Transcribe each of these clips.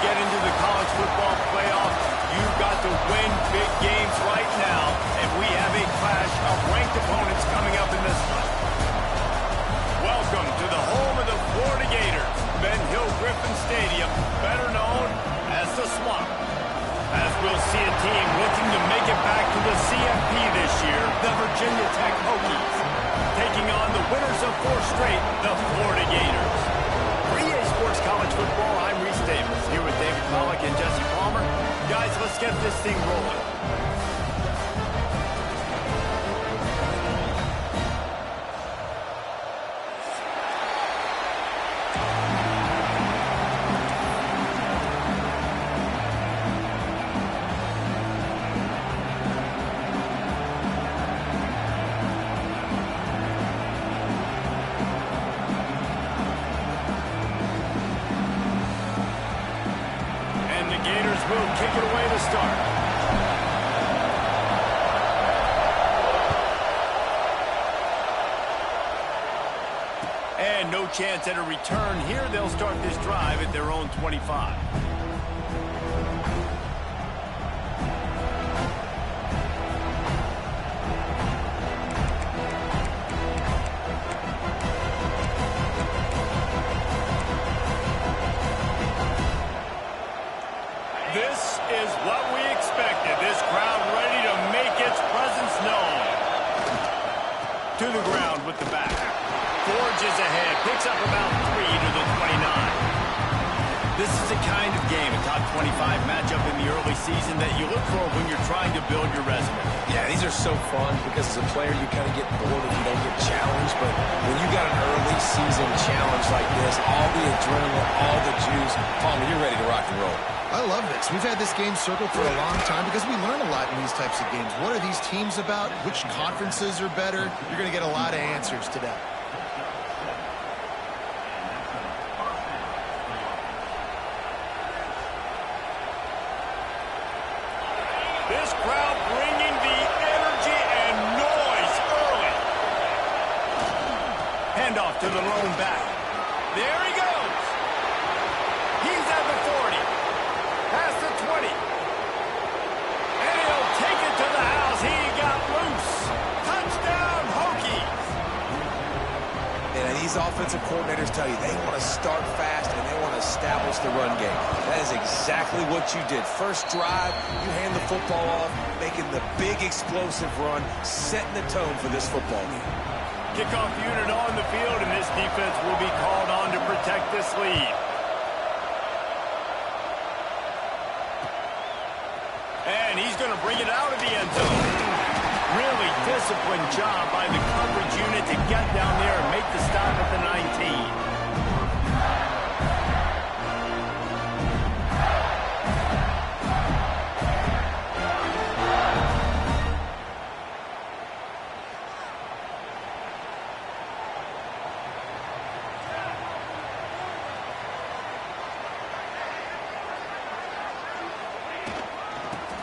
get into the college football playoff, you've got to win big games right now, and we have a clash of ranked opponents coming up in this one. Welcome to the home of the Florida Gators, Ben Hill Griffin Stadium, better known as the Swamp. As we'll see a team looking to make it back to the CFP this year, the Virginia Tech Hokies, taking on the winners of 4 straight, the Florida Gators. For EA Sports College Football, I'm Reese Davis, here with David Pollack and Jesse Palmer. Guys, let's get this thing rolling. Will kick it away to start. And no chance at a return here. They'll start this drive at their own 25. This is what we expected. This crowd ready to make its presence known. To the ground with the back. Forges ahead. Picks up about 3 to the 29. This is the kind of game, a top 25 matchup in the early season that you look for when you're trying to build your resume. Yeah, these are so fun because as a player you kind of get bored if you don't get challenged. But when you got an early season challenge like this, all the adrenaline, all the juice, Palmer, you're ready to rock and roll. I love this. We've had this game circled for a long time because we learn a lot in these types of games. What are these teams about? Which conferences are better? You're going to get a lot of answers today. This crowd bringing the energy and noise early. Handoff to the lone back. There he goes. He's at the 40. Past the 20. And he'll take it to the house. He got loose. Touchdown, Hokies. And these offensive coordinators tell you they want to start fast and they want to establish the run game. That is exactly what you did. First drive, you hand the football off, making the big explosive run, setting the tone for this football game. Kickoff unit on the field, and this defense will be called on to protect this lead. And he's going to bring it out of the end zone. Really disciplined job by the coverage unit to get down there and make the stop at the 19.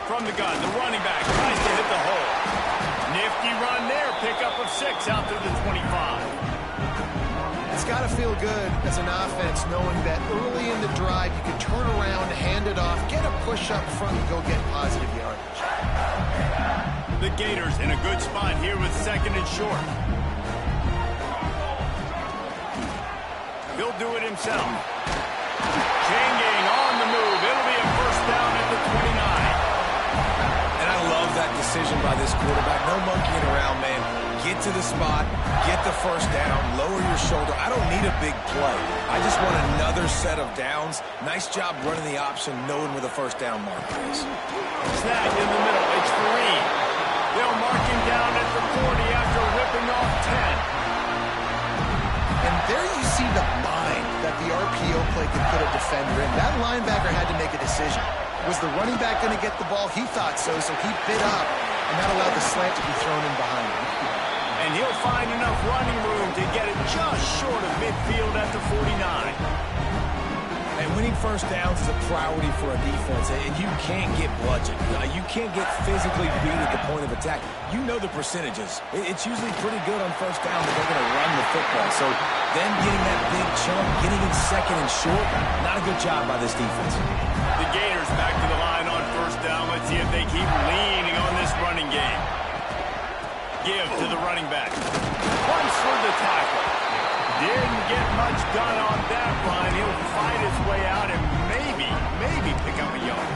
From the gun, the running back tries to hit the hole. Nifty run there, pickup of 6 out to the 25. It's got to feel good as an offense knowing that early in the drive you can turn around, hand it off, get a push up front, and go get positive yardage. The Gators in a good spot here with 2nd and short. He'll do it himself. Chain gang on the move. It'll be a first down at the 29. I love that decision by this quarterback. No monkeying around, man. Get to the spot, get the first down, lower your shoulder. I don't need a big play. I just want another set of downs. Nice job running the option, knowing where the first down marker is. Snagged in the middle. It's Fareed. They'll mark him down at the 40 after ripping off 10. And there you see the mind that the RPO play could put a defender in. That linebacker had to make a decision. Was the running back going to get the ball? He thought so, so he bit up, and that allowed the slant to be thrown in behind him. And he'll find enough running room to get it just short of midfield at the 49. And winning first downs is a priority for a defense, and you can't get bludgeoned. You can't get physically beat at the point of attack. You know the percentages. It's usually pretty good on first down that they're going to run the football. So them getting that big chunk, getting in second and short, not a good job by this defense. The Gators back to the line on first down. Let's see if they keep leaning on this running game. Give to the running back. Punch for the tackle. Didn't get much done on that run. He'll fight his way out and maybe pick up a yard.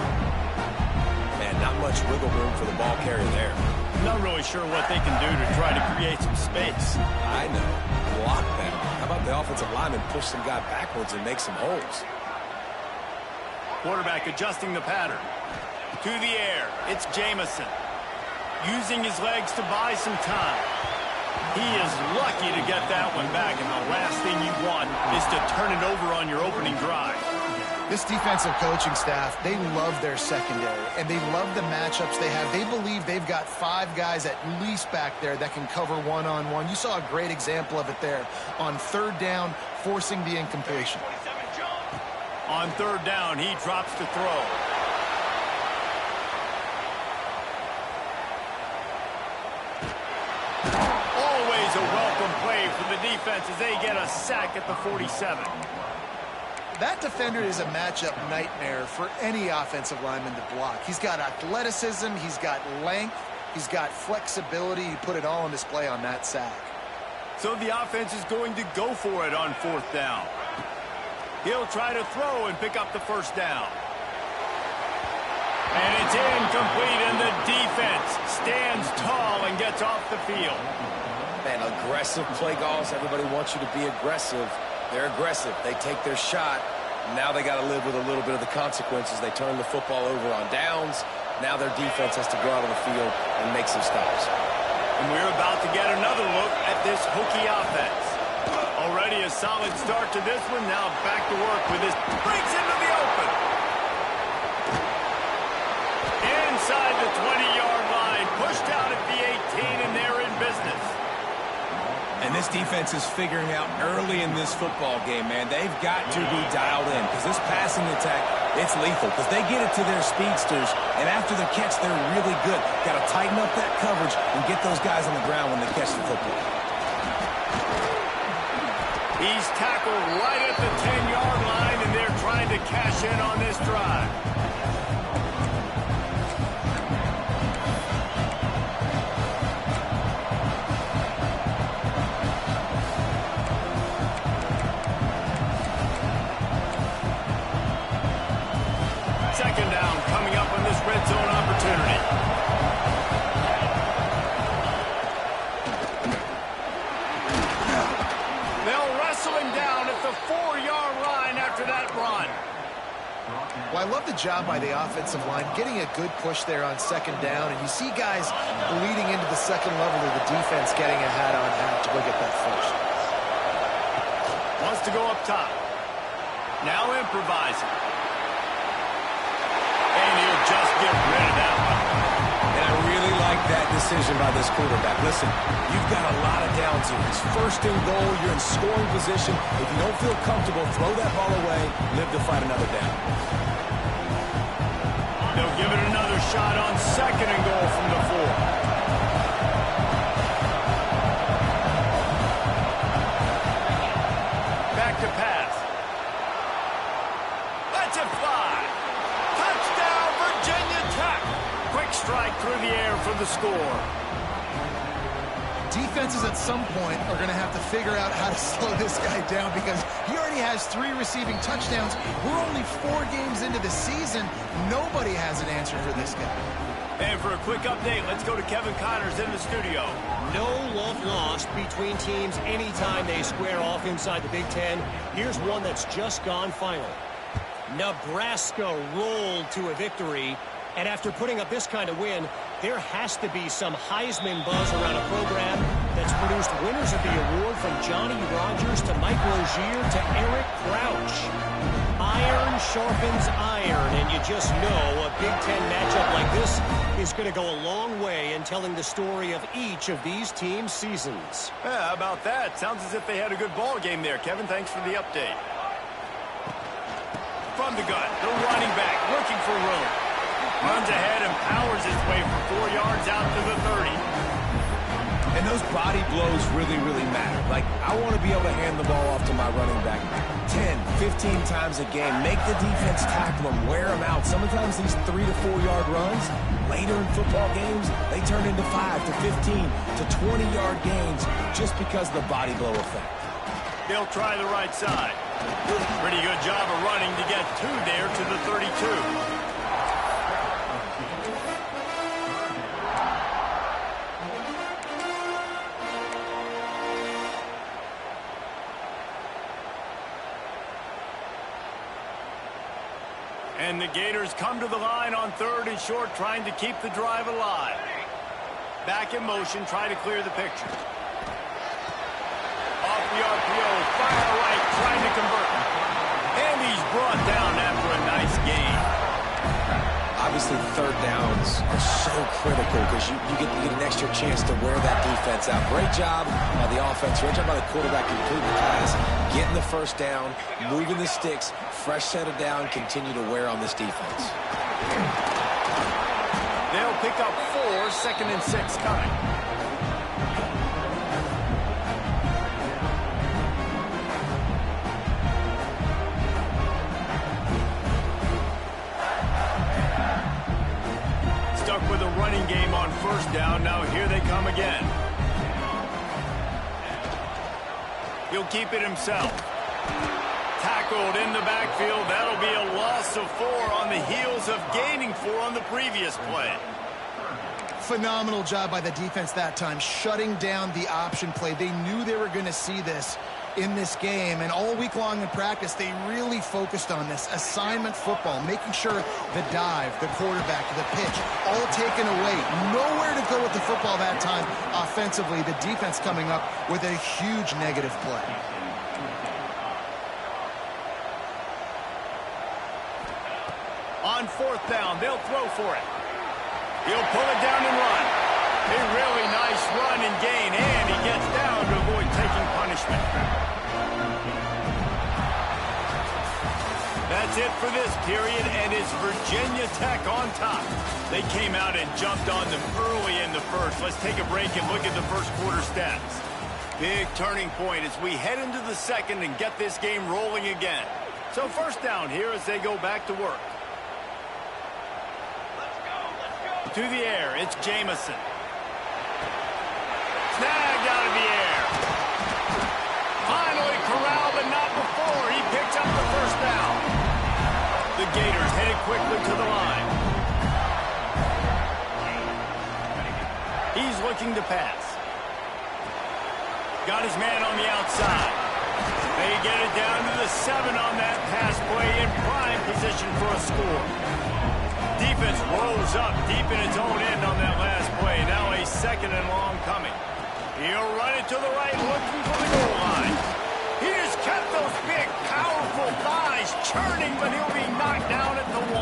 Man, not much wiggle room for the ball carrier there. Not really sure what they can do to try to create some space. I know. Block them. How about the offensive lineman push some guy backwards and make some holes? Quarterback adjusting the pattern. To the air. It's Jamison. Using his legs to buy some time. He is lucky to get that one back, and the last thing you want is to turn it over on your opening drive. This defensive coaching staff, they love their secondary, and they love the matchups they have. They believe they've got 5 guys at least back there that can cover one-on-one. You saw a great example of it there on third down, forcing the incompletion. On third down, he drops to throw. Always a welcome play for the defense as they get a sack at the 47. That defender is a matchup nightmare for any offensive lineman to block. He's got athleticism, he's got length, he's got flexibility. He put it all on display on that sack. So the offense is going to go for it on fourth down. He'll try to throw and pick up the first down. And it's incomplete, and the defense stands tall and gets off the field. Man, aggressive play calls. Everybody wants you to be aggressive. They're aggressive. They take their shot. Now they got to live with a little bit of the consequences. They turn the football over on downs. Now their defense has to go out on the field and make some stops. And we're about to get another look at this Hokie offense. Already a solid start to this one. Now back to work with this. Breaks into the open. Inside the 20-yard line. Pushed out at the 18, and they're in business. And this defense is figuring out early in this football game, man, they've got to be dialed in because this passing attack, it's lethal because they get it to their speedsters, and after the catch, they're really good. Got to tighten up that coverage and get those guys on the ground when they catch the football. He's tackled right at the 10-yard line, and they're trying to cash in on this drive. Second down coming up on this red zone opportunity. They'll wrestle him down at the 4-yard line after that run. Well, I love the job by the offensive line, getting a good push there on second down, and you see guys bleeding into the second level of the defense getting a hat on hat to go get that first. Wants to go up top. Now improvising. And he'll just get rid of that one. And I really like that decision by this quarterback. Listen, you've got a lot of downs here. It's first and goal. You're in scoring position. If you don't feel comfortable, throw that ball away. Live to fight another down. They'll give it another shot on second and goal from the 4. Back to pass. Let's it fly. Touchdown, Virginia Tech. Quick strike through the air for the score. Defenses at some point are going to have to figure out how to slow this guy down because he already has 3 receiving touchdowns. We're only 4 games into the season. Nobody has an answer for this guy. And for a quick update, let's go to Kevin Connors in the studio. No love lost between teams anytime they square off inside the Big Ten. Here's one that's just gone final. Nebraska rolled to a victory, and after putting up this kind of win, there has to be some Heisman buzz around a program that's produced winners of the award from Johnny Rodgers to Mike Rozier to Eric Crouch. Iron sharpens iron, and you just know a Big Ten matchup like this is going to go a long way in telling the story of each of these teams' seasons. Yeah, how about that? Sounds as if they had a good ball game there. Kevin, thanks for the update. from the gun. The running back looking for room. Runs ahead and powers his way for 4 yards out to the 30. And those body blows really, really matter. Like, I want to be able to hand the ball off to my running back 10, 15 times a game. Make the defense tackle them, wear them out. Sometimes these 3 to 4 yard runs, later in football games, they turn into 5 to 15 to 20-yard gains just because of the body blow effect. They'll try the right side. Pretty good job of running to get 2 there to the 32. And the Gators come to the line on 3rd and short, trying to keep the drive alive. Back in motion, try to clear the picture. Off the RPO, fire right, trying to convert. And he's brought down after a nice gain. Obviously, 3rd downs are so critical because you get an extra chance to wear that defense out. Great job by the offense. Great job by the quarterback completing the pass, getting the 1st down, moving the sticks, fresh set of down, continue to wear on this defense. They'll pick up 4, 2nd and 6 coming. Stuck with a running game on 1st down. Now here they come again. He'll keep it himself. Tackled in the backfield. That'll be a loss of 4 on the heels of gaining 4 on the previous play. Phenomenal job by the defense that time, shutting down the option play. They knew they were going to see this in this game, and all week long in practice, they really focused on this assignment football, making sure the dive, the quarterback, the pitch, all taken away. Nowhere to go with the football that time offensively. The defense coming up with a huge negative play. On 4th down, they'll throw for it. He'll pull it down and run. A really nice run and gain, and he gets down to avoid taking punishment. That's it for this period, and it's Virginia Tech on top. They came out and jumped on them early in the 1st. Let's take a break and look at the 1st quarter stats. Big turning point as we head into the 2nd and get this game rolling again. So 1st down here as they go back to work. To the air, it's Jamison. Snagged out of the air. Finally corralled, but not before. He picks up the 1st down. The Gators headed quickly to the line. He's looking to pass. Got his man on the outside. They get it down to the 7 on that pass play in prime position for a score. Defense rolls up deep in its own end on that last play. Now a 2nd and long coming. He'll run it to the right, looking for the goal line. He just kept those big, powerful thighs churning, but he'll be knocked down at the 1.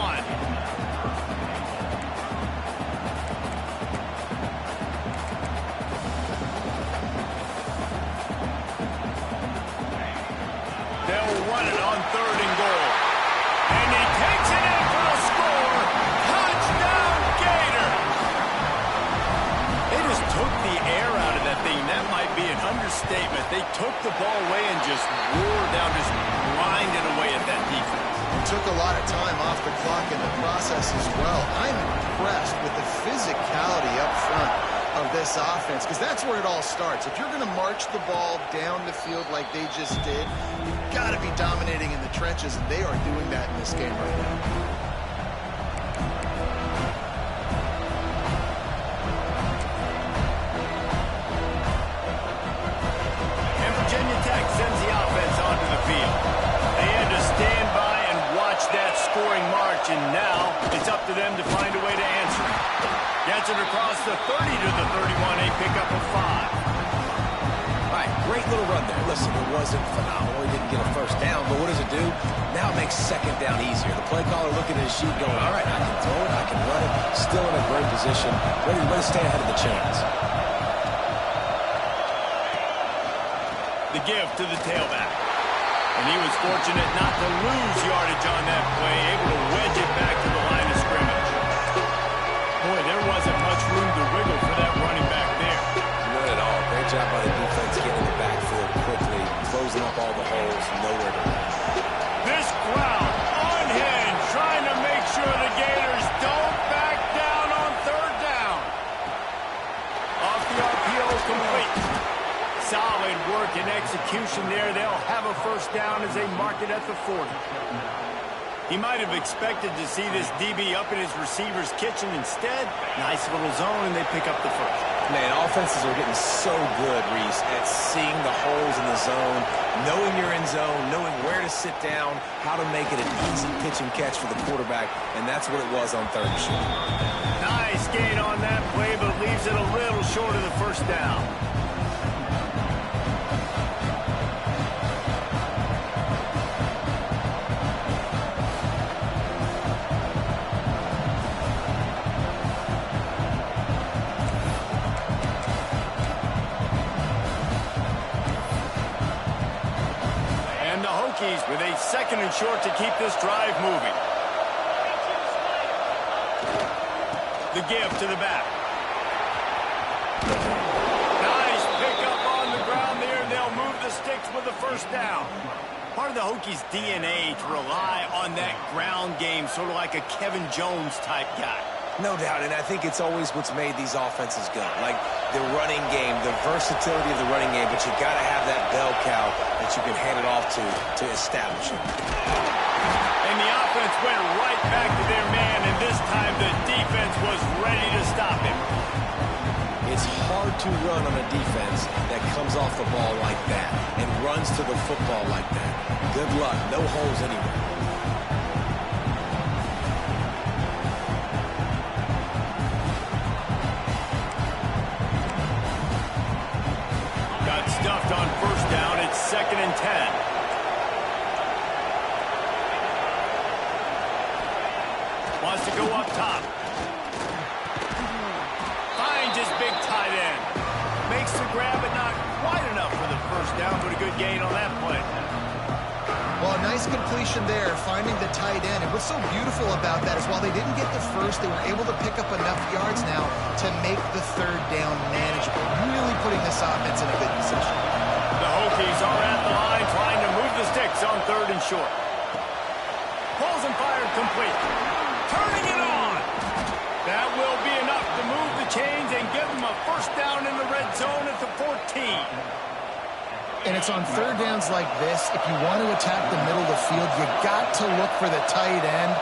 They'll run it on 3rd and goal. And he takes it in for the score. Touchdown, Gator! They just took the air out of that thing. That might be an understatement. They took the ball away and just roared down, just grinded away at that defense. It took a lot of time off the clock in the process as well. I'm impressed with the physicality up front of this offense, because that's where it all starts. If you're going to march the ball down the field like they just did, you've got to be dominating in the trenches, and they are doing that in this game right now. And Virginia Tech sends the offense onto the field. They had to stand by and watch that scoring march, and now it's up to them to find a way to answer it. Gets it across the 30 to the 31, a pickup of 5. All right, great little run there. Listen, it wasn't phenomenal. He didn't get a 1st down, but what does it do? Now it makes 2nd down easier. The play caller looking at his sheet going, all right, I can throw it, I can run it, still in a great position, ready to stay ahead of the chains. The give to the tailback. And he was fortunate not to lose yardage on that execution there. They'll have a first down as they mark it at the 40. He might have expected to see this DB up in his receiver's kitchen. Instead, nice little zone, and they pick up the first. Man, offenses are getting so good, Reese, at seeing the holes in the zone, knowing you're in zone, knowing where to sit down, how to make it an easy pitch and catch for the quarterback, and that's what it was on third and short. Nice gain on that play, but leaves it a little short of the first down. With a second and short to keep this drive moving. The give to the back. Nice pickup on the ground there. They'll move the sticks with the first down. Part of the Hokies' DNA to rely on that ground game, sort of like a Kevin Jones type guy. No doubt, and I think it's always what's made these offenses go. Like the running game, the versatility of the running game, but you got to have that bell cow that you can hand it off to establish it. And the offense went right back to their man, and this time the defense was ready to stop him. It's hard to run on a defense that comes off the ball like that and runs to the football like that. Good luck. No holes anywhere. Stuffed on first down. It's 2nd and 10. Wants to go up top. Finds his big tight end. Makes the grab, but not quite enough for the first down, but a good gain on that play. Well, a nice completion there, finding the tight end. And what's so beautiful about that is while they didn't get the first, they were able to pick up enough yards now to make the third down manageable. Really putting this offense in a good position. The Hokies are at the line trying to move the sticks on 3rd and short. Pulls and fired complete. Turning it on. That will be enough to move the chains and give them a first down in the red zone at the 14. And it's on third downs like this. If you want to attack the middle of the field, you got to look for the tight end.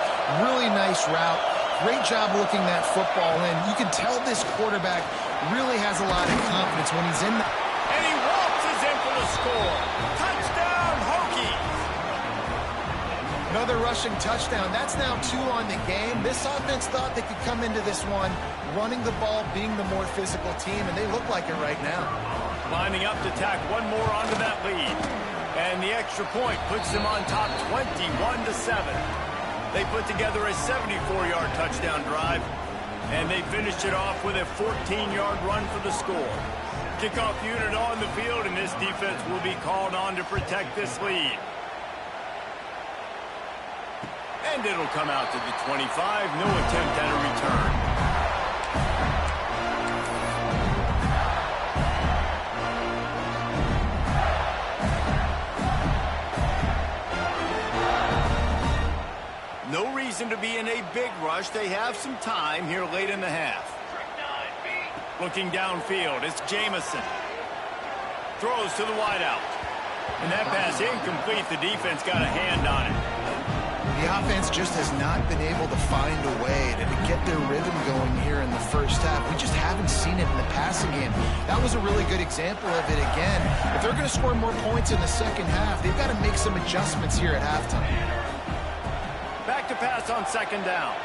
Really nice route. Great job looking that football in. You can tell this quarterback really has a lot of confidence when he's in. And he waltzes in for the score. Touchdown, Hokies! Another rushing touchdown. That's now 2 on the game. This offense thought they could come into this one running the ball, being the more physical team, and they look like it right now. Lining up to tack one more onto that lead. And the extra point puts them on top 21-7. They put together a 74-yard touchdown drive, and they finished it off with a 14-yard run for the score. Kickoff unit on the field, and this defense will be called on to protect this lead. And it'll come out to the 25. No attempt at a return. No reason to be in a big rush. They have some time here late in the half. Looking downfield, it's Jamison. Throws to the wideout. And that pass incomplete. The defense got a hand on it. The offense just has not been able to find a way to get their rhythm going here in the first half. We just haven't seen it in the passing game. That was a really good example of it again. If they're going to score more points in the second half, they've got to make some adjustments here at halftime. Back to pass on 2nd down.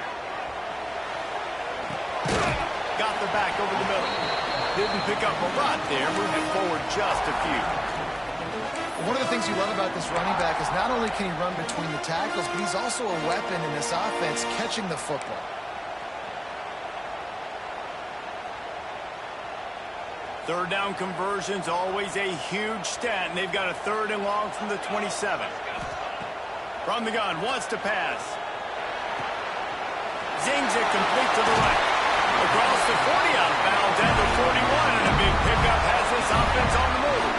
Got the back over the middle. Didn't pick up a lot there. Moved it forward just a few. One of the things you love about this running back is not only can he run between the tackles, but he's also a weapon in this offense catching the football. Third down conversion's always a huge stat, and they've got a 3rd and long from the 27. From the gun, wants to pass. Zings it complete to the right. Across the 40 out of bounds at the 41, and a big pickup has this offense on the move.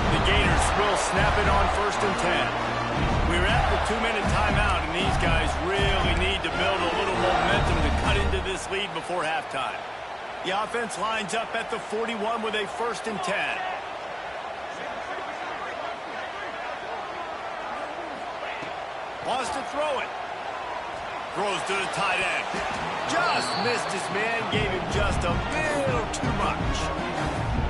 The Gators will snap it on 1st and 10. We're at the 2-minute timeout, and these guys really need to build a little momentum to cut into this lead before halftime. The offense lines up at the 41 with a 1st and 10. Wants to throw it. Throws to the tight end. Just missed his man, gave him just a little too much.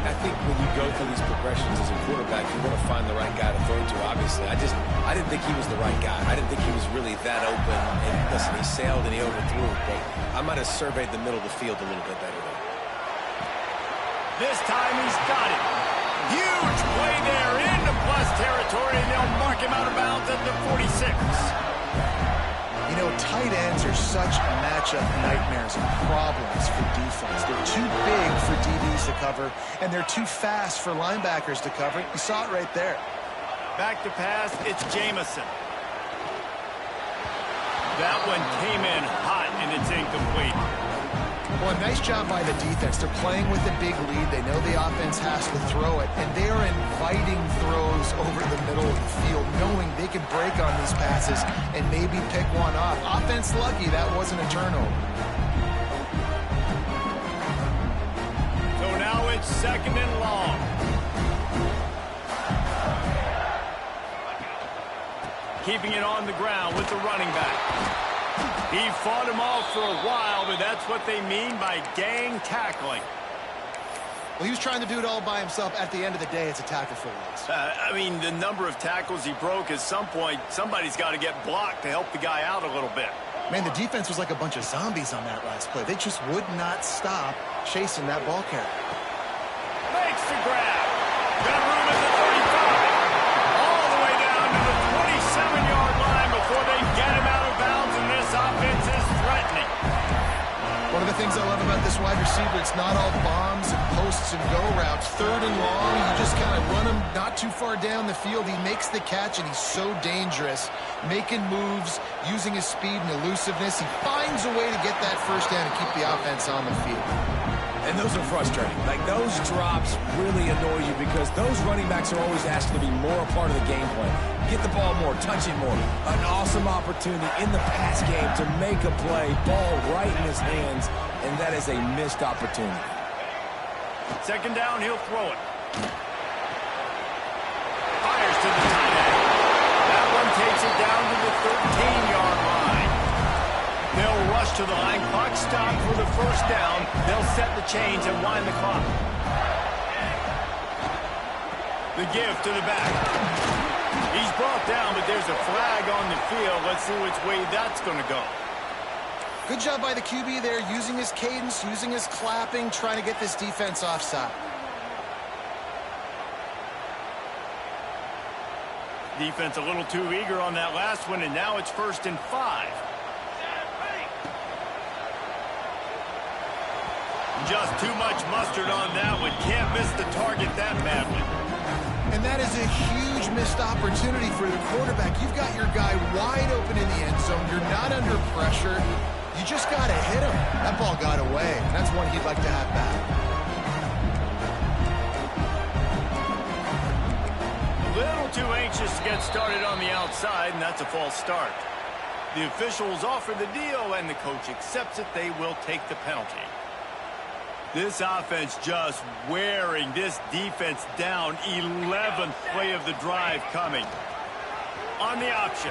I think when you go through these progressions as a quarterback, you want to find the right guy to throw to, obviously. I didn't think he was the right guy. I didn't think he was really that open. And listen, he sailed and he overthrew it, but I might have surveyed the middle of the field a little bit better there. This time he's got it. Huge play there into plus territory, and they'll mark him out of bounds at the 46. You know, tight ends are such matchup nightmares and problems for defense. They're too big for DBs to cover, and they're too fast for linebackers to cover. You saw it right there. Back to pass, it's Jamison. That one came in hot, and it's incomplete. Well, nice job by the defense. They're playing with a big lead. They know the offense has to throw it, and they are inviting throws over the middle of the field, knowing they can break on these passes and maybe pick one off. Offense lucky that wasn't a turnover. So now it's 2nd and long. Keeping it on the ground with the running back. He fought him off for a while, but that's what they mean by gang tackling. Well, he was trying to do it all by himself. At the end of the day, it's a tackle for loss. I mean, the number of tackles he broke, at some point, somebody's got to get blocked to help the guy out a little bit. Man, the defense was like a bunch of zombies on that last play. They just would not stop chasing that ball carrier. Makes the grab. Got room at the 35. All the way down to the 27-yard line before they get him out of bounds, and this offense is threatening. One of the things I love about this wide receiver, it's not all bombs and posts and go routes. 3rd and long, you just kind of run him not too far down the field. He makes the catch, and he's so dangerous, making moves, using his speed and elusiveness. He finds a way to get that first down and keep the offense on the field. And those are frustrating. Like, those drops really annoy you because those running backs are always asked to be more a part of the game plan. Get the ball more, touch it more. An awesome opportunity in the pass game to make a play, ball right in his hands, and that is a missed opportunity. 2nd down, he'll throw it. Fires to the tight end. That one takes it down to the 13-yard line. They'll rush to the line. Clock stopped for the first down. They'll set the chains and wind the clock. The give to the back. He's brought down, but there's a flag on the field. Let's see which way that's going to go. Good job by the QB there, using his cadence, using his clapping, trying to get this defense offside. Defense a little too eager on that last one, and now it's 1st and 5. Just too much mustard on that one. Can't miss the target that badly. And that is a huge missed opportunity for the quarterback. You've got your guy wide open in the end zone. You're not under pressure. You just got to hit him. That ball got away. That's one he'd like to have back. A little too anxious to get started on the outside, and that's a false start. The officials offer the deal, and the coach accepts it. They will take the penalty. This offense just wearing this defense down. 11th play of the drive coming. On the option.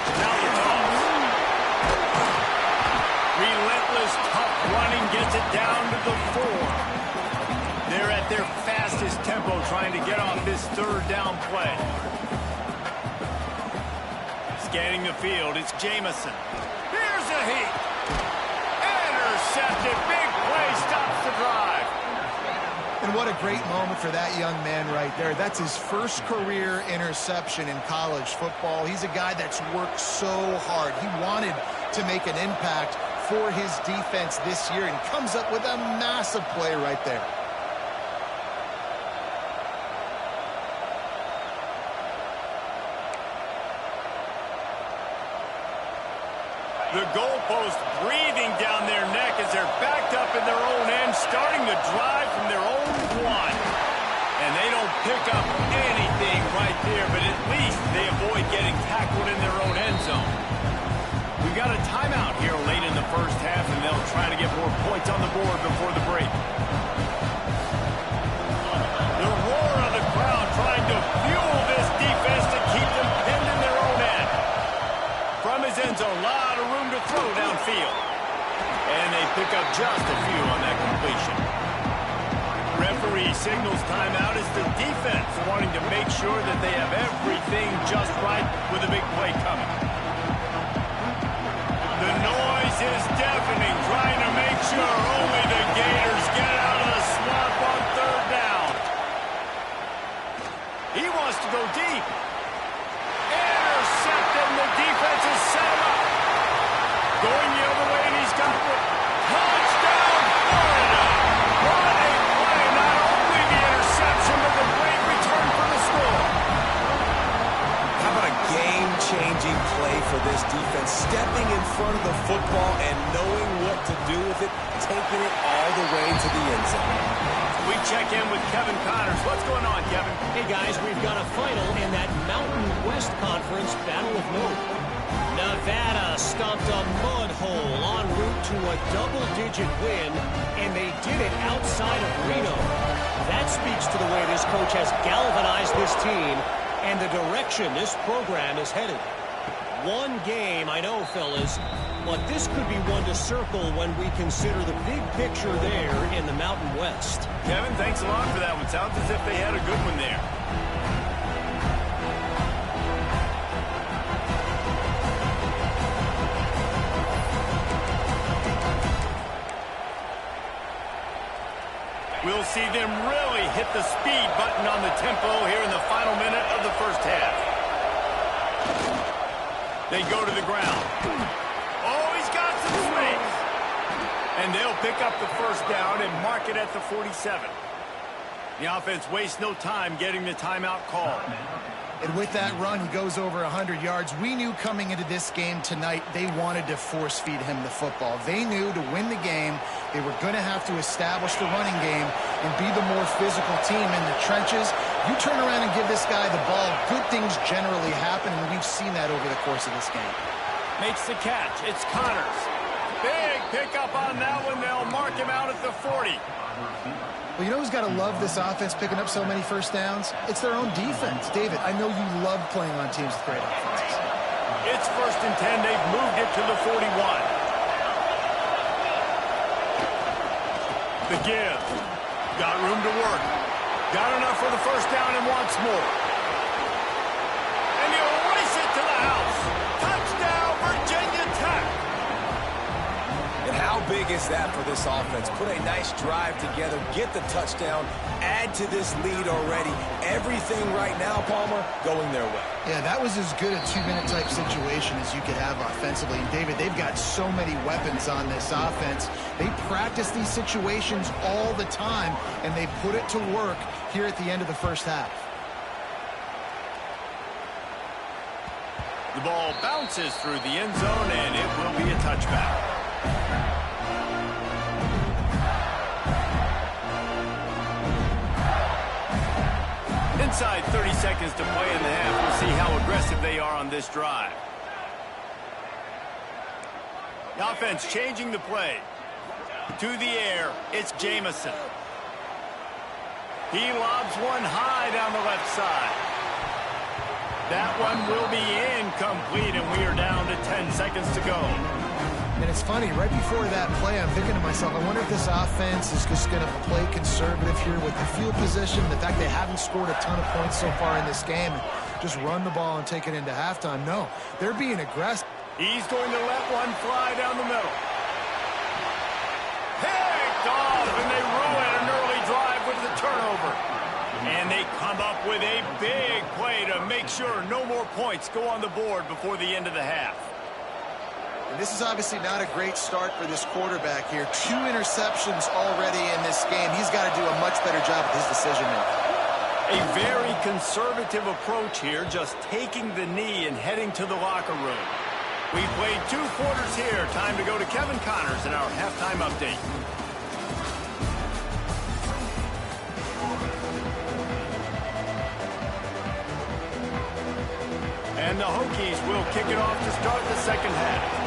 Now the toss. Relentless, tough running gets it down to the 4. They're at their fastest tempo trying to get off this 3rd down play. Scanning the field, it's Jamison. Here's a heat. Intercepted. Big play stops the drive. And what a great moment for that young man right there. That's his first career interception in college football. He's a guy that's worked so hard. He wanted to make an impact for his defense this year, and he comes up with a massive play right there. The goalpost breathing down their neck as they're backed up in their own end, starting the drive from their own 1. And they don't pick up anything right there, but at least they avoid getting tackled in their own end zone. We've got a timeout here late in the first half, and they'll try to get more points on the board before the break. The roar of the crowd trying to fuel this defense to keep them pinned to pick up just a few on that completion. Referee signals timeout as the defense wanting to make sure that they have everything just right with a big play coming. The noise is deafening, trying to make sure only the Gators get out of the swamp on third down. He wants to go deep. Intercepted, and the defense is set him up. Going the other way, and he's got it. Touchdown, Florida! What a play! Not only the interception, but the great return for the score. How about a game-changing play for this defense? Stepping in front of the football and knowing what to do with it, taking it all the way to the end zone. We check in with Kevin Connors. What's going on, Kevin? Hey, guys, we've got a final in that Mountain West Conference battle of note. Nevada stomped a mud hole en route to a double-digit win, and they did it outside of Reno. That speaks to the way this coach has galvanized this team and the direction this program is headed. One game, I know, fellas, but this could be one to circle when we consider the big picture there in the Mountain West. Kevin, thanks a lot for that one. Sounds as if they had a good one there. We'll see them really hit the speed button on the tempo here in the final minute of the first half. They go to the ground. Oh, he's got some space. And they'll pick up the first down and mark it at the 47. The offense wastes no time getting the timeout called. And with that run, he goes over 100 yards. We knew coming into this game tonight, they wanted to force-feed him the football. They knew to win the game, they were going to have to establish the running game and be the more physical team in the trenches. You turn around and give this guy the ball, good things generally happen, and we've seen that over the course of this game. Makes the catch. It's Connors. Big pickup on that one. They'll mark him out at the 40. Well, you know who's got to love this offense picking up so many first downs? It's their own defense. David, I know you love playing on teams with great offenses. It's 1st and 10. They've moved it to the 41. The give. Got room to work. Got enough for the first down and wants more. And he'll race it to the house. Touchdown, Virginia Tech. And how big is that for this offense? Put a nice drive together, get the touchdown, add to this lead already. Everything right now, Palmer, going their way. Yeah, that was as good a two-minute type situation as you could have offensively. And David, they've got so many weapons on this offense. They practice these situations all the time, and they put it to work here at the end of the first half. The ball bounces through the end zone, and it will be a touchback. Inside 30 seconds to play in the half. We'll see how aggressive they are on this drive. The offense changing the play. To the air, it's Jamison. He lobs one high down the left side. That one will be incomplete, and we are down to 10 seconds to go. And it's funny, right before that play, I'm thinking to myself, I wonder if this offense is just going to play conservative here with the field position, the fact they haven't scored a ton of points so far in this game, and just run the ball and take it into halftime. No, they're being aggressive. He's going to let one fly down the middle. Picked off, and they ruin an early drive with the turnover. And they come up with a big play to make sure no more points go on the board before the end of the half. And this is obviously not a great start for this quarterback here. 2 interceptions already in this game. He's got to do a much better job with his decision-making. A very conservative approach here, just taking the knee and heading to the locker room. We played 2 quarters here. Time to go to Kevin Connors in our halftime update. And the Hokies will kick it off to start the second half.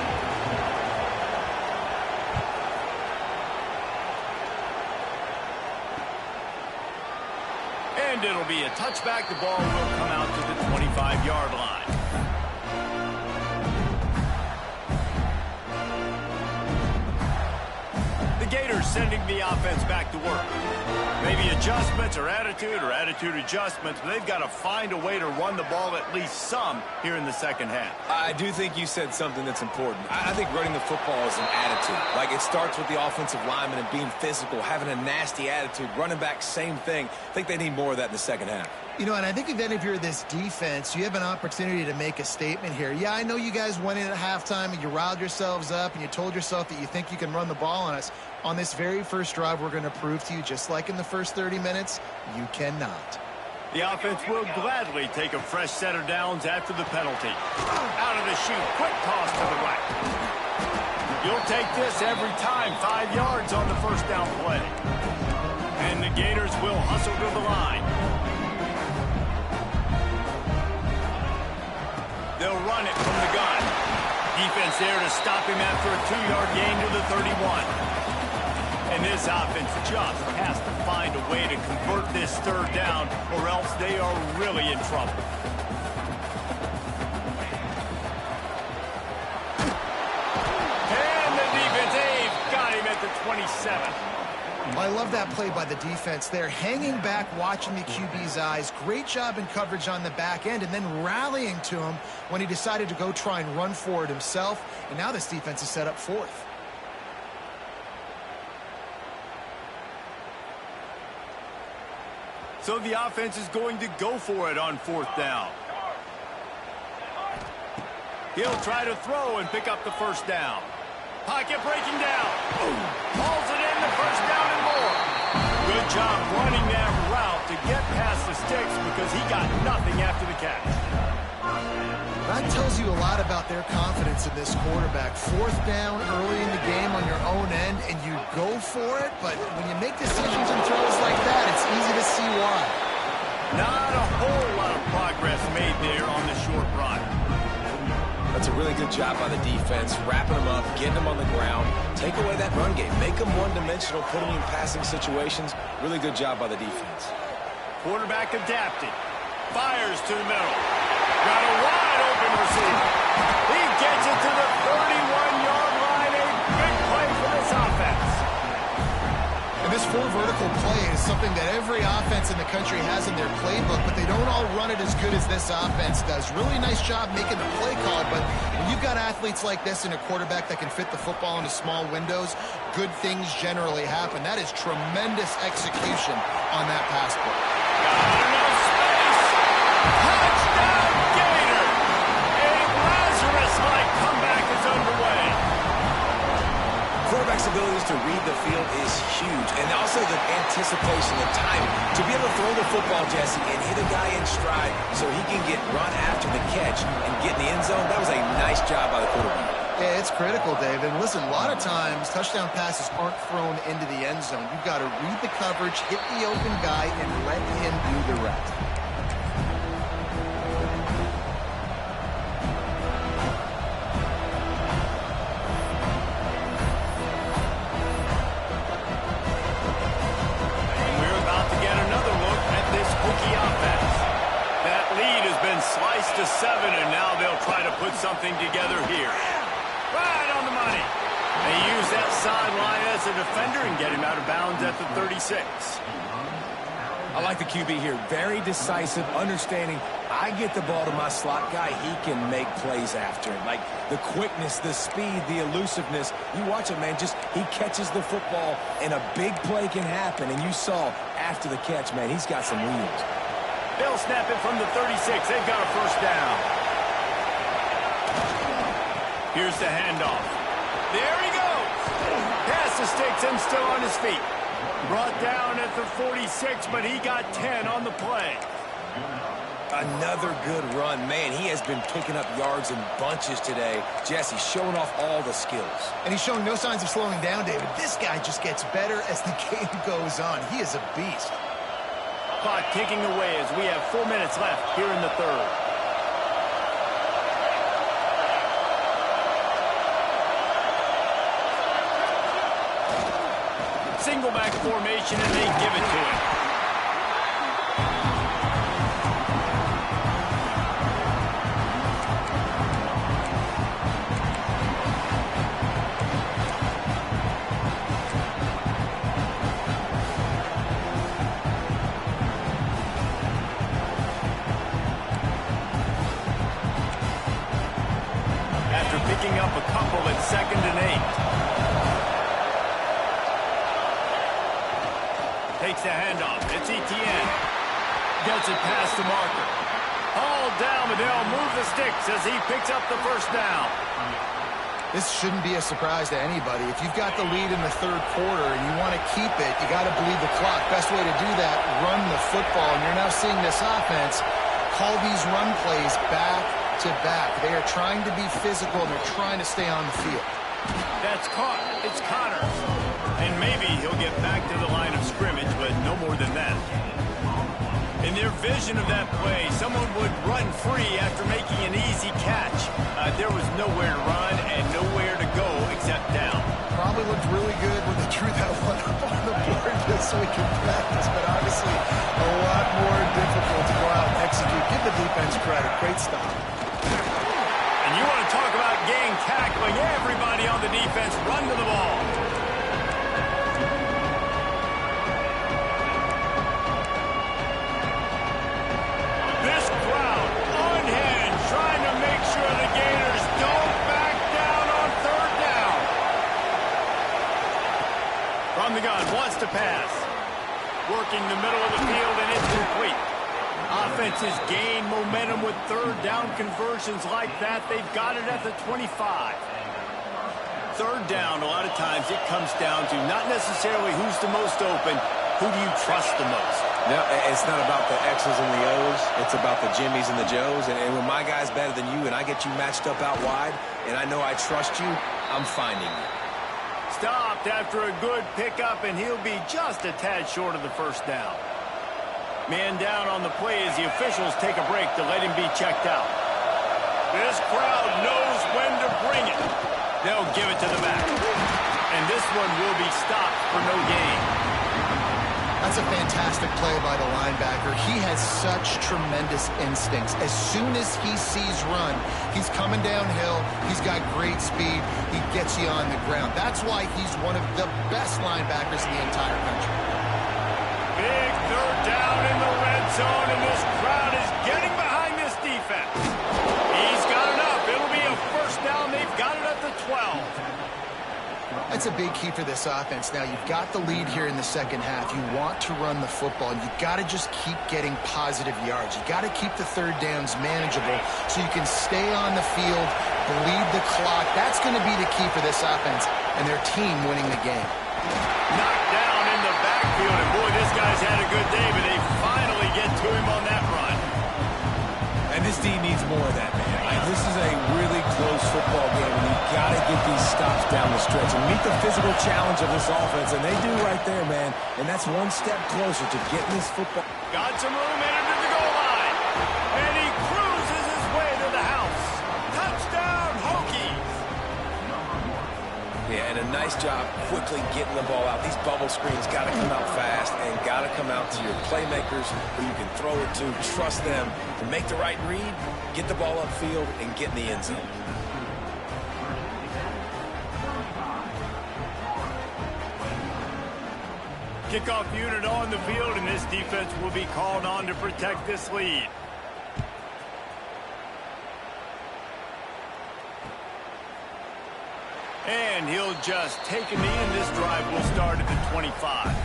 And it'll be a touchback. The ball will come out to the 25-yard line. sending the offense back to work. Maybe adjustments or attitude adjustments, but they've got to find a way to run the ball at least some here in the second half. I do think you said something that's important. I think running the football is an attitude. Like, it starts with the offensive lineman and being physical, having a nasty attitude. Running back, same thing. I think they need more of that in the second half. You know, and I think if you're this defense, you have an opportunity to make a statement here. Yeah, I know you guys went in at halftime and you riled yourselves up and you told yourself that you think you can run the ball on us. On this very first drive, we're going to prove to you, just like in the first 30 minutes, you cannot. The offense will gladly take a fresh set of downs after the penalty. Out of the chute, quick toss to the right. You'll take this every time, 5 yards on the first down play. And the Gators will hustle to the line. They'll run it from the gun. Defense there to stop him after a 2-yard gain to the 31. And this offense just has to find a way to convert this third down, or else they are really in trouble. And the defense, they've got him at the 27. I love that play by the defense there. Hanging back, watching the QB's eyes. Great job in coverage on the back end, and then rallying to him when he decided to go try and run for it himself. And now this defense is set up fourth. So the offense is going to go for it on fourth down. He'll try to throw and pick up the first down. Pocket breaking down. Hauls it in, the first down and more. Good job running that route to get past the sticks because he got nothing after the catch. That tells you a lot about their confidence in this quarterback. Fourth down early in the game on your own end, and you go for it, but when you make decisions and throws like that, it's easy to see why. Not a whole lot of progress made there on the short run. That's a really good job by the defense, wrapping them up, getting them on the ground, take away that run game, make them one-dimensional, put them in passing situations. Really good job by the defense. Quarterback adapted. Fires to the middle. Got a wide open receiver. He gets it to the 31-yard line. A big play for this offense. And this four vertical play is something that every offense in the country has in their playbook, but they don't all run it as good as this offense does. Really nice job making the play call, but when you've got athletes like this and a quarterback that can fit the football into small windows, good things generally happen. That is tremendous execution on that pass play. Got enough space. Touchdown Gator. A Lazarus-like comeback is underway. Quarterback's abilities to read the field is huge, and also the anticipation, the timing. To be able to throw the football, Jesse, and hit a guy in stride so he can get run after the catch and get in the end zone, that was a nice job by the quarterback. Yeah, it's critical, David. And listen, a lot of times touchdown passes aren't thrown into the end zone. You've got to read the coverage, hit the open guy, and let him do the rest. And we're about to get another look at this Hokie offense. That lead has been sliced to 7, and now they'll try to put something together here. Right on the money. They use that sideline as a defender and get him out of bounds at the 36. I like the QB here. Very decisive, understanding I get the ball to my slot guy, he can make plays after it. Like the quickness, the speed, the elusiveness. You watch it, man, just he catches the football and a big play can happen. And you saw after the catch, man, he's got some wheels. They'll snap it from the 36. They've got a first down. Here's the handoff. There he goes. Past the sticks and still on his feet. Brought down at the 46, but he got 10 on the play. Another good run. Man, he has been picking up yards in bunches today. Jesse showing off all the skills. And he's showing no signs of slowing down, David. This guy just gets better as the game goes on. He is a beast. Clock ticking away as we have 4 minutes left here in the third. Single back formation, and they give it to him. picking up a couple at 2nd and 8. Takes the handoff. It's Etienne. Gets it past the marker. Hauled down, but they'll move the sticks as he picks up the first down. This shouldn't be a surprise to anybody. If you've got the lead in the third quarter and you want to keep it, you got to bleed the clock. Best way to do that, run the football. And you're now seeing this offense call these run plays back to back. They are trying to be physical, and they're trying to stay on the field. That's caught. It's Connors. And maybe he'll get back to the line of scrimmage, but no more than that. In their vision of that play, someone would run free after making an easy catch. There was nowhere to run and nowhere to go except down. Probably looked really good when they drew that one up on the board just so we can practice, but obviously a lot more difficult to go out and execute. Give the defense credit. Great stop. And you want to talk about gang tackling. Everybody on the defense run to the ball. This crowd unhinged, trying to make sure the Gators don't back down on 3rd down. From the gun, wants to pass. Working the middle of the field, and it's complete. Offenses gain momentum with 3rd down conversions like that. They've got it at the 25. 3rd down, a lot of times it comes down to not necessarily who's the most open, who do you trust the most? No, it's not about the X's and the O's. It's about the Jimmies and the Joes. And when my guy's better than you and I get you matched up out wide and I know I trust you, I'm finding you. Stopped after a good pickup, and he'll be just a tad short of the first down. Man down on the play as the officials take a break to let him be checked out. This crowd knows when to bring it. They'll give it to the back. And this one will be stopped for no gain. That's a fantastic play by the linebacker. He has such tremendous instincts. As soon as he sees run, he's coming downhill. He's got great speed. He gets you on the ground. That's why he's one of the best linebackers in the entire country. Big 3rd down in the red zone, and this crowd is getting behind this defense. He's got enough. It'll be a first down. They've got it at the 12. That's a big key for this offense. Now, you've got the lead here in the second half. You want to run the football. You've got to just keep getting positive yards. You've got to keep the 3rd downs manageable so you can stay on the field, bleed the clock. That's going to be the key for this offense and their team winning the game. Knocked down in the backfield, and boy, this guy's had a good day, but they finally get to him on that run. And this team needs more of that, man. This is a really close football game, and you've got to get these stops down the stretch and meet the physical challenge of this offense, and they do right there, man. And that's one step closer to getting this football. Got some room in under the goal line, and he cruises his way to the house. Touchdown, Hokies! Yeah, and a nice job quickly getting the ball out. These bubble screens got to come out fast and got to come out to your playmakers who you can throw it to. Trust them to make the right read, get the ball upfield, and get in the end zone. Kickoff unit on the field, and this defense will be called on to protect this lead. And he'll just take a knee, and this drive will start at the 25.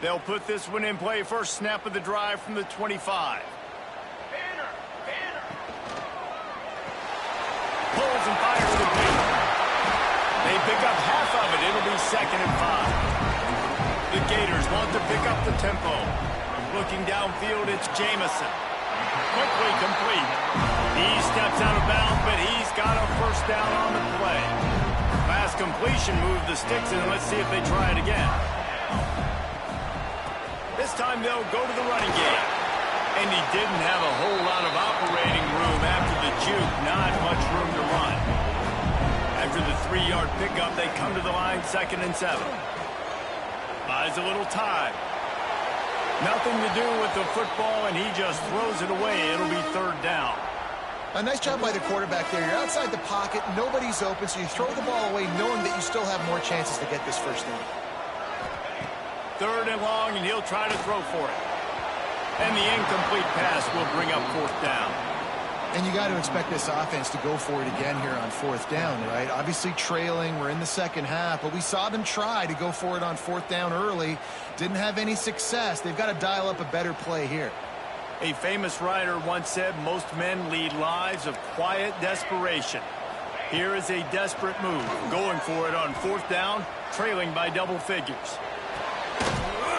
They'll put this one in play. First snap of the drive from the 25. Pulls and fires the big. They pick up half of it. It'll be 2nd and 5. The Gators want to pick up the tempo. Looking downfield, it's Jamison. Quickly complete. He steps out of bounds, but he's got a first down on the play. Fast completion moved the sticks, and let's see if they try it again. This time they'll go to the running game. And he didn't have a whole lot of operating room after the juke. Not much room to run. After the 3-yard pickup, they come to the line 2nd and 7. Buys a little time. Nothing to do with the football, and he just throws it away. It'll be third down. A nice job by the quarterback there. You're outside the pocket, nobody's open, so you throw the ball away knowing that you still have more chances to get this first down. Third and long, and he'll try to throw for it. And the incomplete pass will bring up fourth down. And you got to expect this offense to go for it again here on fourth down, right? Obviously trailing, we're in the second half, but we saw them try to go for it on fourth down early. Didn't have any success. They've got to dial up a better play here. A famous writer once said, most men lead lives of quiet desperation. Here is a desperate move, going for it on fourth down, trailing by double figures.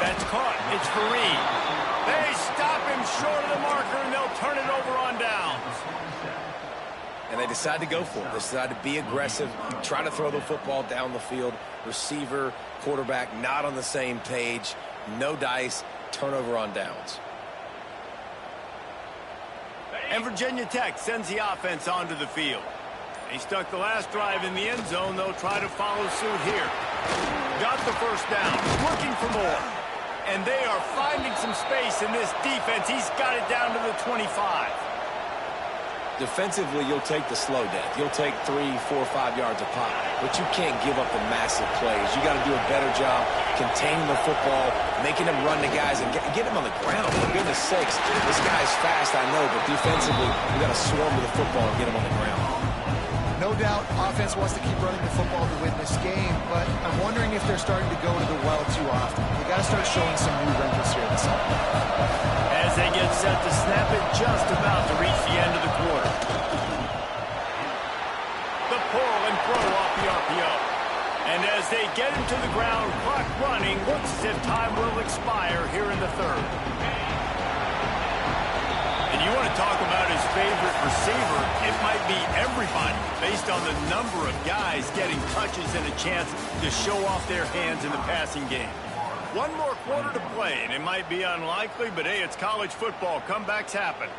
That's caught. It's Fareed. They stop him short of the marker, and they'll turn it over on downs. And they decide to go for it. They decide to be aggressive, try to throw the football down the field. Receiver, quarterback, not on the same page. No dice. Turnover on downs. And Virginia Tech sends the offense onto the field. They stuck the last drive in the end zone. They'll try to follow suit here. Got the first down. Looking for more. And they are finding some space in this defense. He's got it down to the 25. Defensively, you'll take the slow death. You'll take 3, 4, 5 yards a pop. But you can't give up the massive plays. You got to do a better job containing the football, making them run the guys, and get them on the ground. For goodness sakes, this guy's fast, I know, but defensively, you got to swarm with the football and get him on the ground. No doubt, offense wants to keep running the football to win this game, but I'm wondering if they're starting to go to the well too often. They got to start showing some new wrinkles here this time. As they get set to snap it, just about to reach the end of the quarter. The pull and throw off the RPO. And as they get him to the ground, clock running, looks as if time will expire here in the third. And you want to talk about his favorite receiver, it might be everybody, based on the number of guys getting touches and a chance to show off their hands in the passing game. One more quarter to play, and it might be unlikely, but hey, it's college football. Comebacks happen.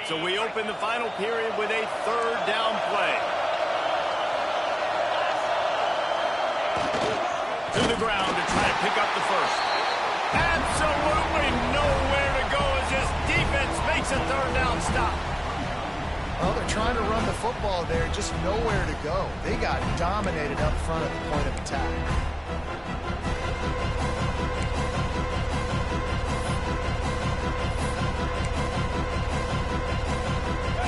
So we open the final period with a third down play. To the ground to try to pick up the first. Absolutely nowhere to go as this defense makes a third down stop. Well, they're trying to run the football there, just nowhere to go. They got dominated up front at the point of attack.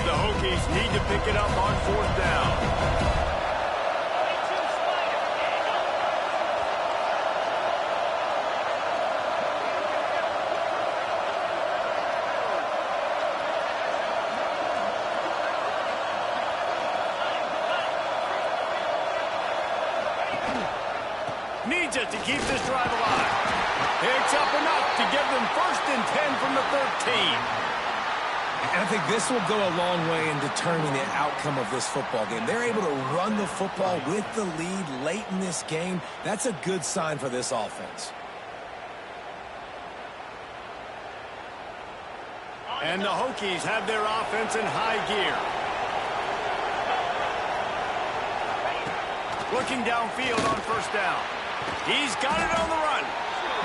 The Hokies need to pick it up on fourth down. Needs it to keep this drive alive. Picks up enough to give them 1st and 10 from the 13. And I think this will go a long way in determining the outcome of this football game. They're able to run the football with the lead late in this game. That's a good sign for this offense. And the Hokies have their offense in high gear. Looking downfield on first down. He's got it on the run.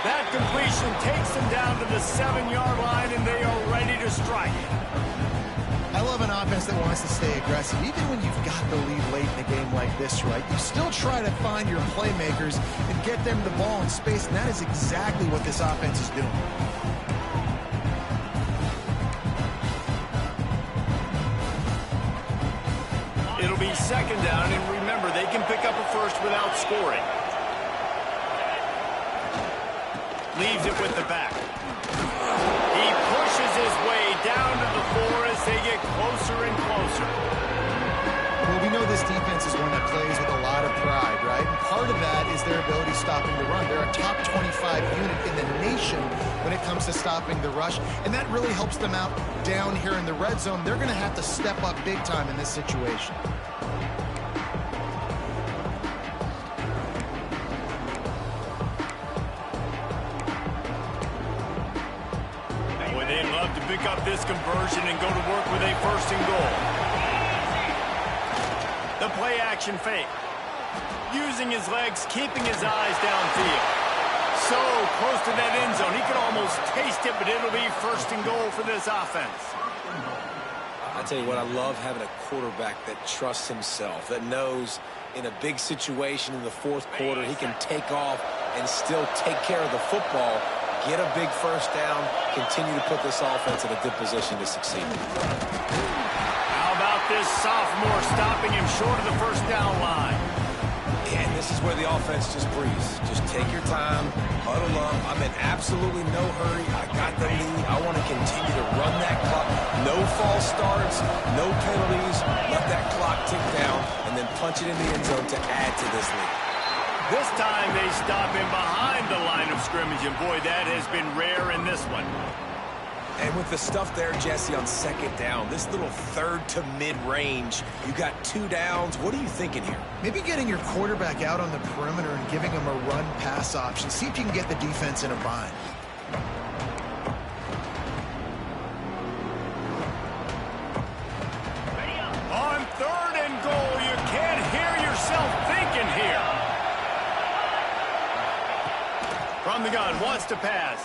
That completion takes them down to the 7-yard line, and they are ready to strike. I love an offense that wants to stay aggressive. Even when you've got the lead late in a game like this, right, you still try to find your playmakers and get them the ball in space, and that is exactly what this offense is doing. It'll be second down, and remember, they can pick up a first without scoring. Leaves it with the back. He pushes his way down to the 4 as they get closer and closer. Well, we know this defense is one that plays with a lot of pride, right? And part of that is their ability stopping the run. They're a top 25 unit in the nation when it comes to stopping the rush, and that really helps them out down here in the red zone. They're going to have to step up big time in this situation. Boy, they'd love to pick up this conversion and go to work with a 1st and goal. The play action fake. Using his legs, keeping his eyes downfield. So close to that end zone. He could almost taste it, but it'll be first and goal for this offense. I tell you what, I love having a quarterback that trusts himself, that knows in a big situation in the fourth quarter he can take off and still take care of the football, get a big first down, continue to put this offense in a good position to succeed. How about this sophomore stopping him short of the first down line? And this is where the offense just breathes. Just take your time, huddle up. I'm in absolutely no hurry. I got the lead. I want to continue to run that clock. No false starts, no penalties. Let that clock tick down and then punch it in the end zone to add to this lead. This time they stop him behind the line of scrimmage, and boy, that has been rare in this one. And with the stuff there, Jesse, on second down, this little third to mid-range, you got 2 downs. What are you thinking here? Maybe getting your quarterback out on the perimeter and giving him a run-pass option. See if you can get the defense in a bind. On third and goal, you can't hear yourself thinking here. From the gun, wants to pass.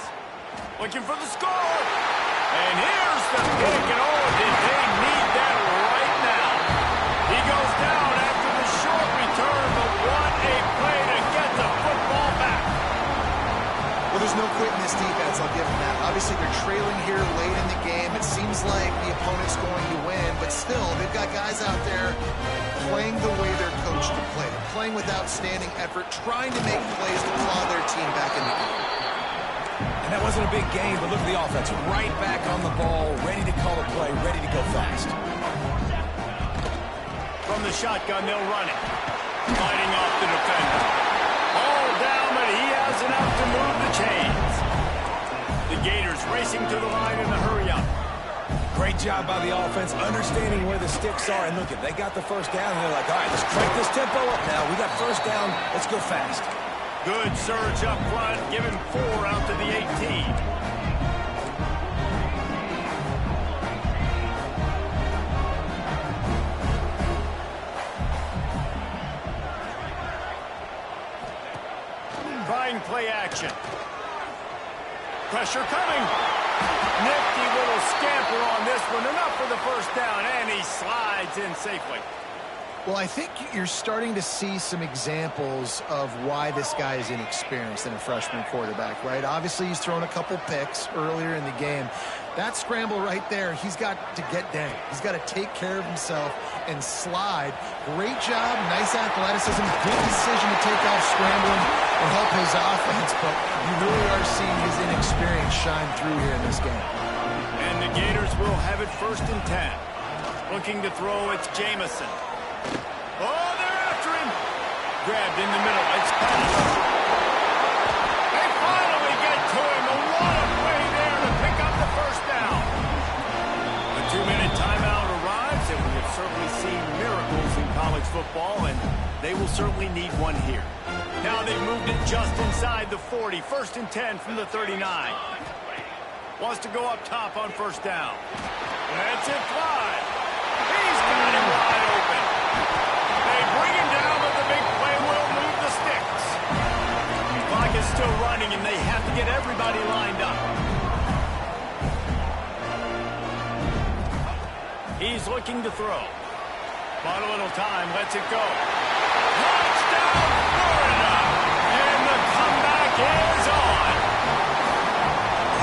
Looking for the score. And here's the pick. And oh, did they need that right now. He goes down after the short return, but what a play to get the football back. Well, there's no quitting this defense, I'll give them that. Obviously, they're trailing here late in the game. It seems like the opponent's going to win, but still, they've got guys out there playing the way they're coached to play. They're playing with outstanding effort, trying to make plays to claw their team back in the game. And that wasn't a big game, but look at the offense. Right back on the ball, ready to call a play, ready to go fast. From the shotgun, they'll run it. Fighting off the defender. All down, but he has enough to move the chains. The Gators racing to the line in the hurry-up. Great job by the offense, understanding where the sticks are. And look, they got the first down, and they're like, all right, let's crank this tempo up now. We got first down. Let's go fast. Good surge up front, giving 4 out to the 18. Trying play action. Pressure coming. Nifty little scamper on this one. Enough for the first down, and he slides in safely. Well, I think you're starting to see some examples of why this guy is inexperienced in a freshman quarterback, right? Obviously, he's thrown a couple picks earlier in the game. That scramble right there, he's got to get down. He's got to take care of himself and slide. Great job, nice athleticism, good decision to take off scrambling and help his offense, but you really are seeing his inexperience shine through here in this game. And the Gators will have it 1st and 10. Looking to throw, it's Jamison. Oh, they're after him. Grabbed in the middle. It's passed. They finally get to him. And what a play there to pick up the first down. The 2-minute timeout arrives, and we have certainly seen miracles in college football, and they will certainly need one here. Now they've moved it just inside the 40. 1st and 10 from the 39. Wants to go up top on first down. That's it, fly. He's got him wide open. They bring him down, but the big play will move the sticks. The clock is still running, and they have to get everybody lined up. He's looking to throw. Bought a little time, lets it go. Touchdown, Florida! And the comeback is on.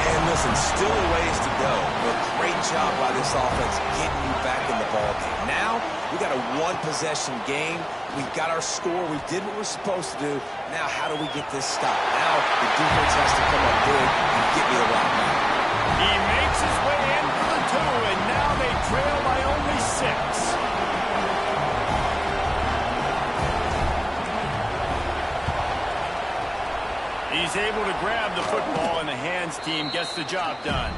And listen, still a ways to go, but great job by this offense getting you back in the ballgame. Now, we got a one-possession game. We got our score. We did what we're supposed to do. Now, how do we get this stopped? Now, the defense has to come up big and get me the rock back. He makes his way in for the 2, and now they trail by only 6. He's able to grab the football, and the hands team gets the job done.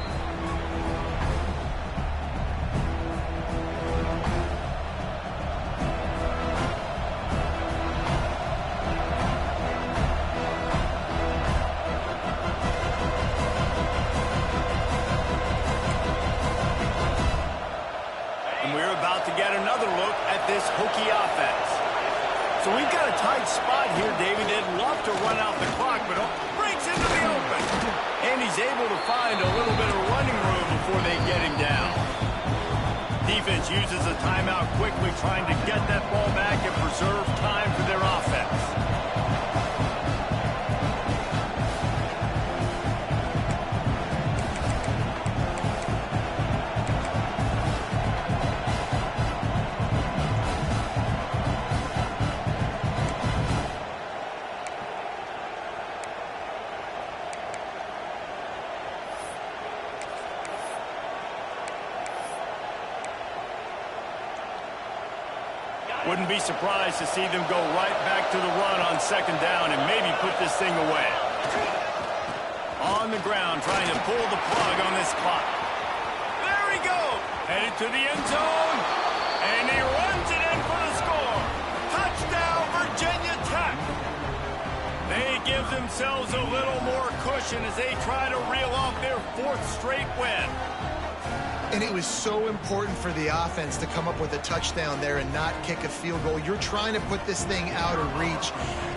And we're about to get another look at this Hokie offense. So we've got a tight spot here, David. They'd love to run out the clock, but breaks into the open. And he's able to find a little bit of running room before they get him down. Defense uses a timeout quickly, trying to get that ball back and preserve time for their offense. Wouldn't be surprised to see them go right back to the run on second down and maybe put this thing away. On the ground, trying to pull the plug on this clock. There he goes. Headed to the end zone. And he runs it in for the score. Touchdown, Virginia Tech. They give themselves a little more cushion as they try to reel off their 4th straight win. And it was so important for the offense to come up with a touchdown there and not kick a field goal. You're trying to put this thing out of reach.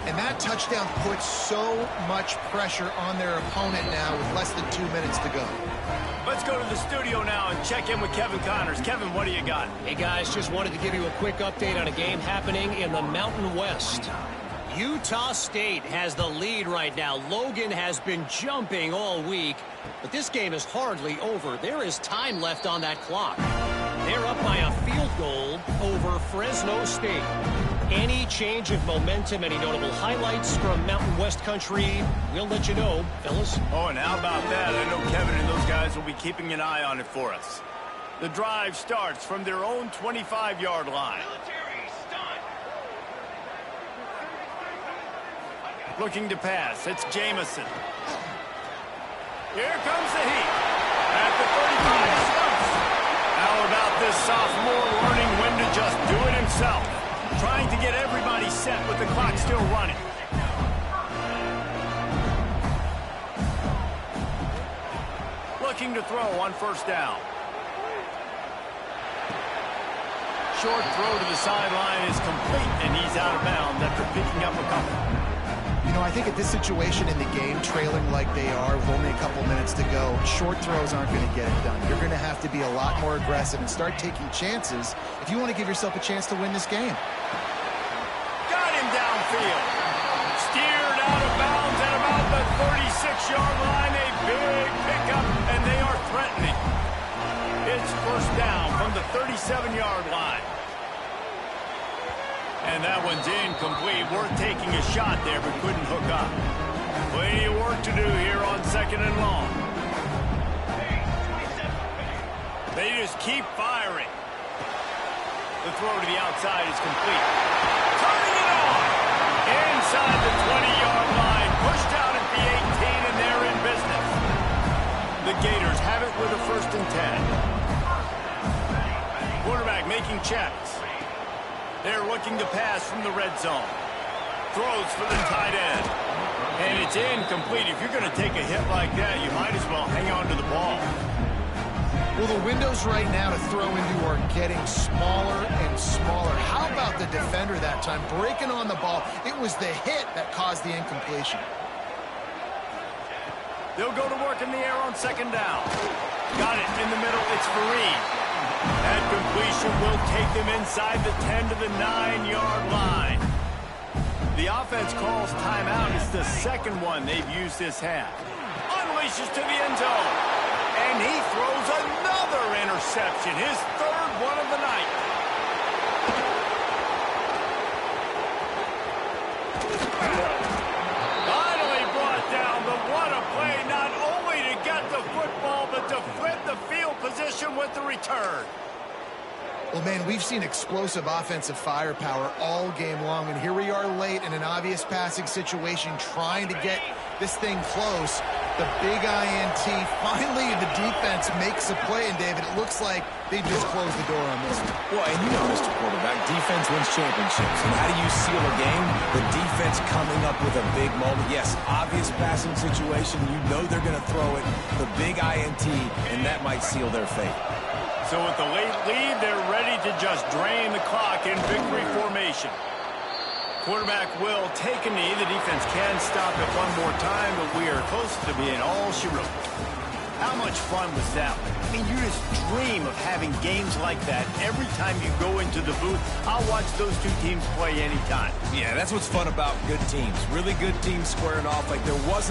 And that touchdown puts so much pressure on their opponent now with less than 2 minutes to go. Let's go to the studio now and check in with Kevin Connors. Kevin, what do you got? Hey, guys, just wanted to give you a quick update on a game happening in the Mountain West. Utah State has the lead right now. Logan has been jumping all week, but this game is hardly over. There is time left on that clock. They're up by a field goal over Fresno State. Any change of momentum, any notable highlights from Mountain West country, we'll let you know, fellas. Oh, and how about that? I know Kevin and those guys will be keeping an eye on it for us. The drive starts from their own 25-yard line. Looking to pass. It's Jamison. Here comes the heat. At the 35. How about this sophomore learning when to just do it himself? Trying to get everybody set with the clock still running. Looking to throw on first down. Short throw to the sideline is complete, and he's out of bounds after picking up a couple. You know, I think at this situation in the game, trailing like they are with only a couple minutes to go, short throws aren't going to get it done. You're going to have to be a lot more aggressive and start taking chances if you want to give yourself a chance to win this game. Got him downfield. Steered out of bounds at about the 36-yard line. A big pickup, and they are threatening. It's first down from the 37-yard line. And that one's incomplete. Worth taking a shot there, but couldn't hook up. Plenty of work to do here on second and long. They just keep firing. The throw to the outside is complete. Turning it on. Inside the 20-yard line. Pushed out at the 18, and they're in business. The Gators have it with a 1st and 10. Quarterback making checks. They're looking to pass from the red zone. Throws for the tight end. And it's incomplete. If you're going to take a hit like that, you might as well hang on to the ball. Well, the windows right now to throw into are getting smaller and smaller. How about the defender that time? Breaking on the ball. It was the hit that caused the incompletion. They'll go to work in the air on second down. Got it in the middle. It's Fareed. That completion will take them inside the 10 to the 9-yard line. The offense calls timeout. It's the second one they've used this half. Unleashes to the end zone. And he throws another interception. His 3rd one of the night. Finally brought down, but what a play. Not only to get the football, but to flip the field position with the return. Well, man, we've seen explosive offensive firepower all game long, and here we are late in an obvious passing situation trying to get this thing close. The big INT, finally the defense makes a play, and David, it looks like they just closed the door on this one. Well, and you know, Mr. Quarterback, defense wins championships. And how do you seal a game? The defense coming up with a big moment. Yes, obvious passing situation. You know they're going to throw it. The big INT, and that might seal their fate. So with the late lead, they're ready to just drain the clock in victory formation. Quarterback will take a knee. The defense can stop it one more time, but we are close to being all she wrote. How much fun was that? I mean, you just dream of having games like that every time you go into the booth. I'll watch those two teams play anytime. Yeah, that's what's fun about good teams. Really good teams squaring off like there wasn't